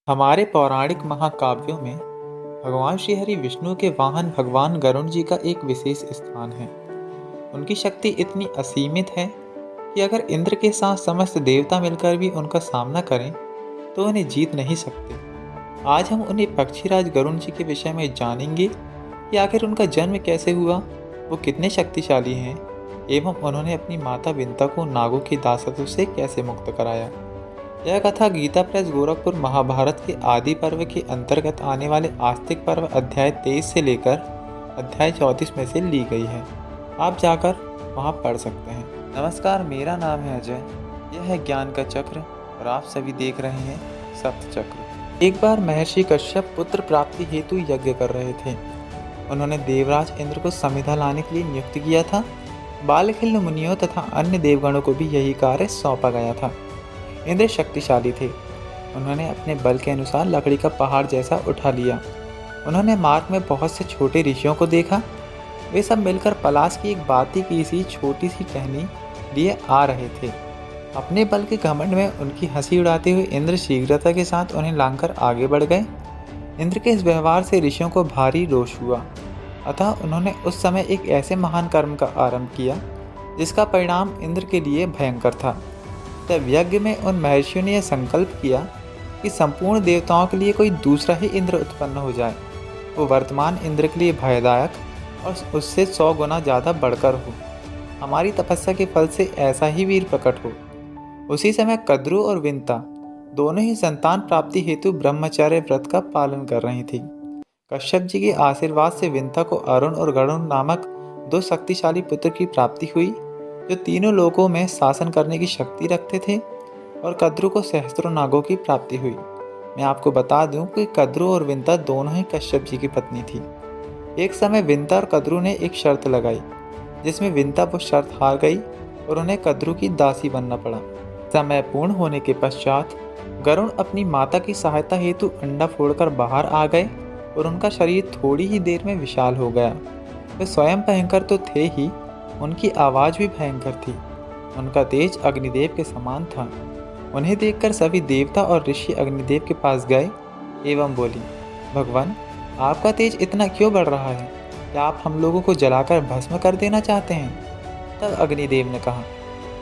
हमारे पौराणिक महाकाव्यों में भगवान श्री हरि विष्णु के वाहन भगवान गरुण जी का एक विशेष स्थान है। उनकी शक्ति इतनी असीमित है कि अगर इंद्र के साथ समस्त देवता मिलकर भी उनका सामना करें तो उन्हें जीत नहीं सकते। आज हम उन्हें पक्षीराज गरुण जी के विषय में जानेंगे कि आखिर उनका जन्म कैसे हुआ, वो कितने शक्तिशाली हैं एवं उन्होंने अपनी माता विंता को नागों की दासत्व से कैसे मुक्त कराया। यह कथा गीता प्रेस गोरखपुर महाभारत के आदि पर्व के अंतर्गत आने वाले आस्तिक पर्व अध्याय 23 से लेकर अध्याय 34 में से ली गई है। आप जाकर वहां पढ़ सकते हैं। नमस्कार, मेरा नाम है अजय। यह है ज्ञान का चक्र और आप सभी देख रहे हैं सप्त चक्र। एक बार महर्षि कश्यप पुत्र प्राप्ति हेतु यज्ञ कर रहे थे। उन्होंने देवराज इंद्र को समिधा लाने के लिए नियुक्त किया था। बालखिल्य मुनियों तथा अन्य देवगणों को भी यही कार्य सौंपा गया था। इंद्र शक्तिशाली थे। उन्होंने अपने बल के अनुसार लकड़ी का पहाड़ जैसा उठा लिया। उन्होंने मार्ग में बहुत से छोटे ऋषियों को देखा। वे सब मिलकर पलाश की एक बाती की सी छोटी सी टहनी लिए आ रहे थे। अपने बल के घमंड में उनकी हंसी उड़ाते हुए इंद्र शीघ्रता के साथ उन्हें लांघकर आगे बढ़ गए। इंद्र के इस व्यवहार से ऋषियों को भारी रोष हुआ। अतः उन्होंने उस समय एक ऐसे महान कर्म का आरंभ किया जिसका परिणाम इंद्र के लिए भयंकर था। तब यज्ञ में उन महर्षियों ने यह संकल्प किया कि संपूर्ण देवताओं के लिए कोई दूसरा ही इंद्र उत्पन्न हो जाए। वो वर्तमान इंद्र के लिए भयदायक और उससे 100 गुना ज़्यादा बढ़कर हो। हमारी तपस्या के फल से ऐसा ही वीर प्रकट हो। उसी समय कद्रु और विंता दोनों ही संतान प्राप्ति हेतु ब्रह्मचर्य व्रत का पालन कर रही थी। कश्यप जी के आशीर्वाद से विंता को अरुण और गरुण नामक 2 शक्तिशाली पुत्र की प्राप्ति हुई जो तीनों लोकों में शासन करने की शक्ति रखते थे, और कद्रु को सहस्त्रों नागों की प्राप्ति हुई। मैं आपको बता दूं कि कद्रु और विंता दोनों ही कश्यप जी की पत्नी थी। एक समय विंता और कद्रु ने एक शर्त लगाई जिसमें विंता वो शर्त हार गई और उन्हें कद्रु की दासी बनना पड़ा। समय पूर्ण होने के पश्चात गरुण अपनी माता की सहायता हेतु अंडा फोड़कर बाहर आ गए और उनका शरीर थोड़ी ही देर में विशाल हो गया। वे स्वयं भयंकर तो थे ही, उनकी आवाज़ भी भयंकर थी। उनका तेज अग्निदेव के समान था। उन्हें देखकर सभी देवता और ऋषि अग्निदेव के पास गए एवं बोली, भगवान, आपका तेज इतना क्यों बढ़ रहा है? क्या आप हम लोगों को जलाकर भस्म कर देना चाहते हैं? तब अग्निदेव ने कहा,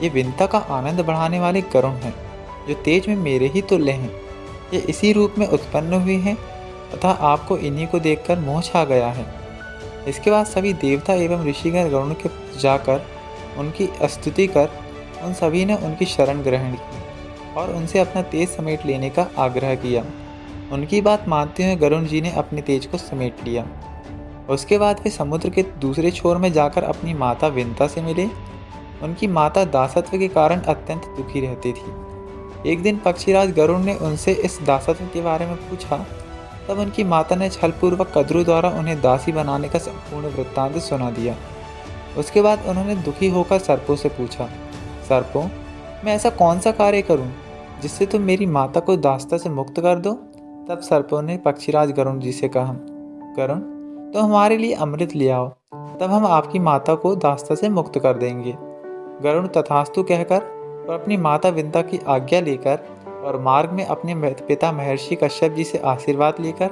ये विंता का आनंद बढ़ाने वाले गरुण हैं जो तेज में मेरे ही तुल्य हैं। ये इसी रूप में उत्पन्न हुए हैं तथा आपको इन्हीं को देखकर मोह छा गया है। इसके बाद सभी देवता एवं ऋषिगण गरुण के पास जाकर उनकी स्तुति कर उन सभी ने उनकी शरण ग्रहण की और उनसे अपना तेज समेट लेने का आग्रह किया। उनकी बात मानते हुए गरुण जी ने अपने तेज को समेट लिया। उसके बाद वे समुद्र के दूसरे छोर में जाकर अपनी माता विंता से मिले। उनकी माता दासत्व के कारण अत्यंत दुखी रहती थी। एक दिन पक्षीराज गरुण ने उनसे इस दासत्व के बारे में पूछा। तब उनकी माता ने छलपूर्वक कद्रु द्वारा उन्हें दासी बनाने का संपूर्ण वृत्तांत सुना दिया। उसके बाद उन्होंने दुखी होकर सर्पों से पूछा, सर्पों, मैं ऐसा कौन सा कार्य करूं जिससे तुम मेरी माता को दासता से मुक्त कर दो? तब सर्पों ने पक्षीराज गरुण जी से कहा, गरुण, तो हमारे लिए अमृत ले आओ, तब हम आपकी माता को दासता से मुक्त कर देंगे। गरुण तथास्तु कहकर और अपनी माता विंता की आज्ञा लेकर और मार्ग में अपने पिता महर्षि कश्यप जी से आशीर्वाद लेकर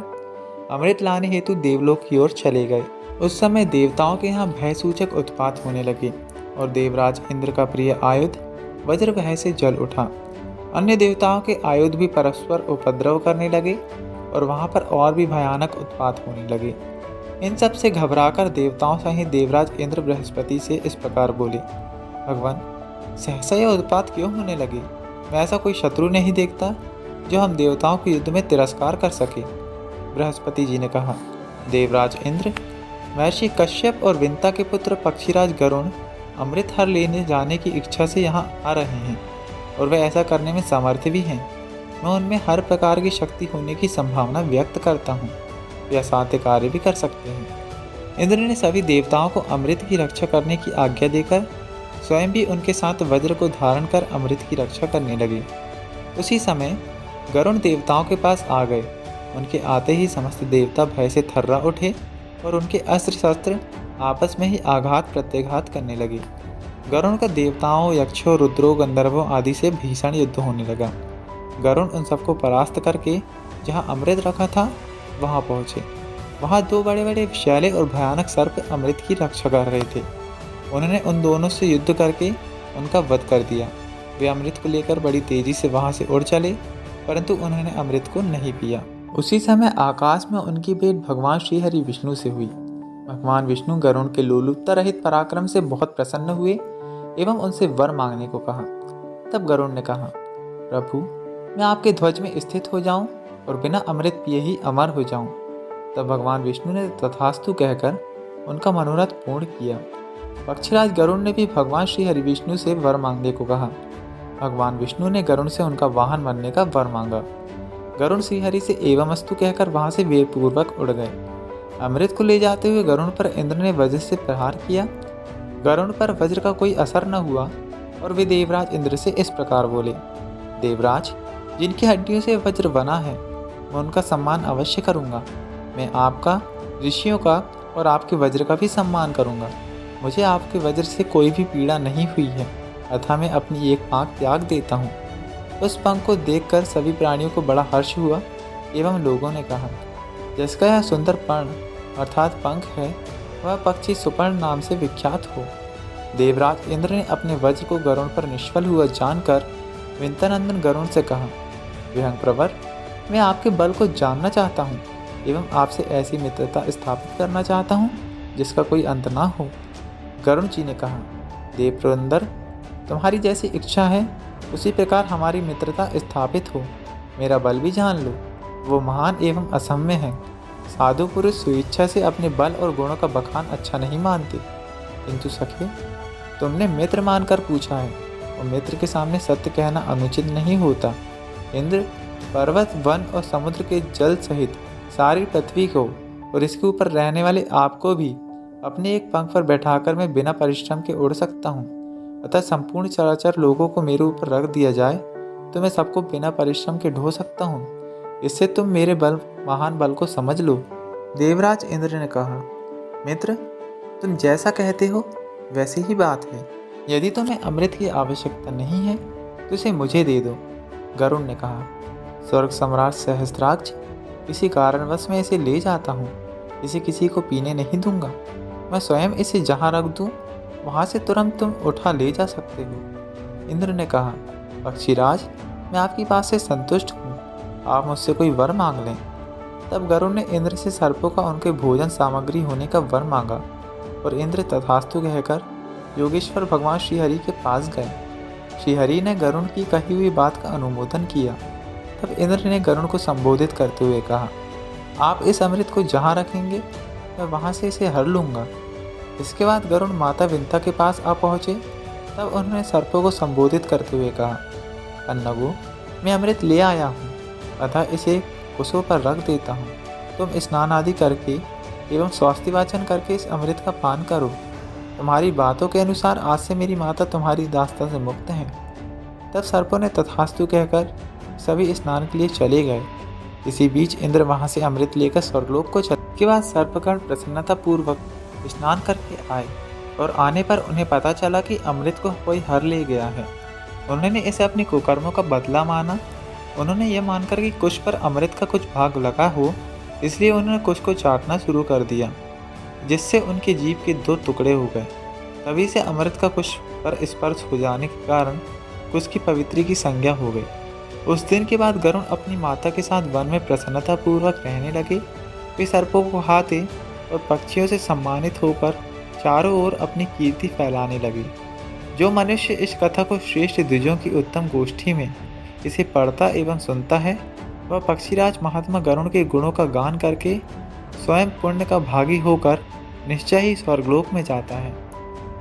अमृत लाने हेतु देवलोक की ओर चले गए। उस समय देवताओं के यहाँ भय सूचक उत्पात होने लगे और देवराज इंद्र का प्रिय आयुध वज्र भय से जल उठा। अन्य देवताओं के आयुध भी परस्पर उपद्रव करने लगे और वहाँ पर और भी भयानक उत्पात होने लगे। इन सब से घबराकर देवताओं सहित देवराज इंद्र बृहस्पति से इस प्रकार बोले, भगवान, सहसा यह उत्पात क्यों होने लगे? मैं ऐसा कोई शत्रु नहीं देखता जो हम देवताओं के युद्ध में तिरस्कार कर सके। बृहस्पति जी ने कहा, देवराज इंद्र, महर्षि कश्यप और विंता के पुत्र पक्षीराज गरुण अमृत हर लेने जाने की इच्छा से यहाँ आ रहे हैं और वे ऐसा करने में समर्थ भी हैं। मैं उनमें हर प्रकार की शक्ति होने की संभावना व्यक्त करता हूँ। वे असाध्य कार्य भी कर सकते हैं। इंद्र ने सभी देवताओं को अमृत की रक्षा करने की आज्ञा देकर स्वयं भी उनके साथ वज्र को धारण कर अमृत की रक्षा करने लगे। उसी समय गरुण देवताओं के पास आ गए। उनके आते ही समस्त देवता भय से थर्रा उठे और उनके अस्त्र शस्त्र आपस में ही आघात प्रत्याघात करने लगे। गरुण का देवताओं, यक्षों, रुद्रों, गंधर्वों आदि से भीषण युद्ध होने लगा। गरुण उन सबको परास्त करके जहाँ अमृत रखा था वहाँ पहुँचे। वहाँ दो बड़े बड़े विषैले और भयानक सर्प अमृत की रक्षा कर रहे थे। उन्होंने उन दोनों से युद्ध करके उनका वध कर दिया। वे अमृत को लेकर बड़ी तेजी से वहाँ से उड़ चले, परंतु उन्होंने अमृत को नहीं पिया। उसी समय आकाश में उनकी भेंट भगवान श्री हरि विष्णु से हुई। भगवान विष्णु गरुड़ के लोलुपता रहित पराक्रम से बहुत प्रसन्न हुए एवं उनसे वर मांगने को कहा। तब गरुड़ ने कहा, प्रभु, मैं आपके ध्वज में स्थित हो जाऊं और बिना अमृत पिए ही अमर हो जाऊं। तब भगवान विष्णु ने तथास्तु कहकर उनका मनोरथ पूर्ण किया। पक्षीराज गरुड़ ने भी भगवान श्री हरि विष्णु से वर मांगने को कहा। भगवान विष्णु ने गरुड़ से उनका वाहन बनने का वर मांगा। गरुड़ श्रीहरि से एवमस्तु कहकर वहां से वीरपूर्वक उड़ गए। अमृत को ले जाते हुए गरुड़ पर इंद्र ने वज्र से प्रहार किया। गरुड़ पर वज्र का कोई असर न हुआ और वे देवराज इंद्र से इस प्रकार बोले, देवराज, जिनकी हड्डियों से वज्र बना है मैं उनका सम्मान अवश्य करूंगा। मैं आपका, ऋषियों का और आपके वज्र का भी सम्मान करूंगा। मुझे आपके वज्र से कोई भी पीड़ा नहीं हुई है, अतः मैं अपनी एक पाँख त्याग देता हूँ। उस पंख को देखकर सभी प्राणियों को बड़ा हर्ष हुआ एवं लोगों ने कहा, जिसका यह सुंदर पर्ण अर्थात पंख है वह पक्षी सुपर्ण नाम से विख्यात हो। देवराज इंद्र ने अपने वज्र को गरुड़ पर निष्फल हुआ जानकर विंतानंदन गरुड़ से कहा, विहंग प्रवर, मैं आपके बल को जानना चाहता हूँ एवं आपसे ऐसी मित्रता स्थापित करना चाहता हूँ जिसका कोई अंत ना हो। गरुड़ जी ने कहा, देव पुरंदर, तुम्हारी जैसी इच्छा है उसी प्रकार हमारी मित्रता स्थापित हो। मेरा बल भी जान लो, वो महान एवं असम्य है। साधु पुरुष स्वेच्छा से अपने बल और गुणों का बखान अच्छा नहीं मानते, किंतु सखे, तुमने मित्र मानकर पूछा है और मित्र के सामने सत्य कहना अनुचित नहीं होता। इंद्र, पर्वत, वन और समुद्र के जल सहित सारी पृथ्वी को और इसके ऊपर रहने वाले आपको भी अपने एक पंख पर बैठाकर मैं बिना परिश्रम के उड़ सकता हूँ। अतः संपूर्ण चराचर लोगों को मेरे ऊपर रख दिया जाए तो मैं सबको बिना परिश्रम के ढो सकता हूँ। इससे तुम मेरे महान बल को समझ लो। देवराज इंद्र ने कहा, मित्र, तुम जैसा कहते हो वैसी ही बात है। यदि तुम्हें अमृत की आवश्यकता नहीं है तो इसे मुझे दे दो। गरुड़ ने कहा, स्वर्ग सम्राट सहस्त्राक्ष, किसी कारणवश मैं इसे ले जाता हूँ। इसे किसी को पीने नहीं दूंगा। मैं स्वयं इसे जहाँ रख दूँ वहाँ से तुरंत तुम उठा ले जा सकते हो। इंद्र ने कहा, पक्षीराज, मैं आपकी बात से संतुष्ट हूँ, आप मुझसे कोई वर मांग लें। तब गरुड़ ने इंद्र से सर्पों का उनके भोजन सामग्री होने का वर मांगा और इंद्र तथास्तु कहकर योगेश्वर भगवान श्रीहरि के पास गए। श्रीहरि ने गरुड़ की कही हुई बात का अनुमोदन किया। तब इंद्र ने गरुड़ को संबोधित करते हुए कहा, आप इस अमृत को जहाँ रखेंगे मैं वहाँ से इसे हर लूँगा। इसके बाद गरुड़ माता विंता के पास आ पहुँचे। तब उन्होंने सर्पों को संबोधित करते हुए कहा, अन्नगो, मैं अमृत ले आया हूँ, अतः इसे कुशों पर रख देता हूँ। तुम स्नान आदि करके एवं स्वास्थ्य वाचन करके इस अमृत का पान करो। तुम्हारी बातों के अनुसार आज से मेरी माता तुम्हारी दास्ता से मुक्त है। तब सर्पों ने तथास्तु कहकर सभी स्नान के लिए चले गए। इसी बीच इंद्र वहाँ से अमृत लेकर स्वर्गलोक को चले। के बाद सर्पगण प्रसन्नता पूर्वक स्नान करके आए और आने पर उन्हें पता चला कि अमृत को कोई हर ले गया है। उन्होंने इसे अपने कुकर्मों का बदला माना। उन्होंने यह मानकर कि कुश पर अमृत का कुछ भाग लगा हो, इसलिए उन्होंने कुश को चाटना शुरू कर दिया, जिससे उनके जीभ के 2 टुकड़े हो गए। तभी से अमृत का कुश पर स्पर्श हो जाने के कारण कुश की पवित्री की संज्ञा हो गई। उस दिन के बाद गरुड़ अपनी माता के साथ वन में प्रसन्नता पूर्वक रहने लगे। वे सर्पों को खाते और पक्षियों से सम्मानित होकर चारों ओर अपनी कीर्ति फैलाने लगे। जो मनुष्य इस कथा को श्रेष्ठ द्विजों की उत्तम गोष्ठी में इसे पढ़ता एवं सुनता है, वह पक्षीराज महात्मा गरुड़ के गुणों का गान करके स्वयं पुण्य का भागी होकर निश्चय ही स्वर्गलोक में जाता है।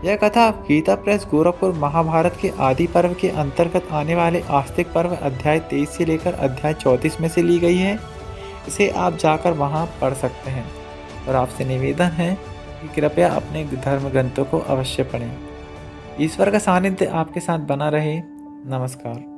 यह कथा गीता प्रेस गोरखपुर महाभारत के आदि पर्व के अंतर्गत आने वाले आस्तिक पर्व अध्याय 23 से लेकर अध्याय 34 में से ली गई है। इसे आप जाकर वहां पढ़ सकते हैं और आपसे निवेदन है कि कृपया अपने धर्म ग्रंथों को अवश्य पढ़ें। ईश्वर का सानिध्य आपके साथ बना रहे। नमस्कार।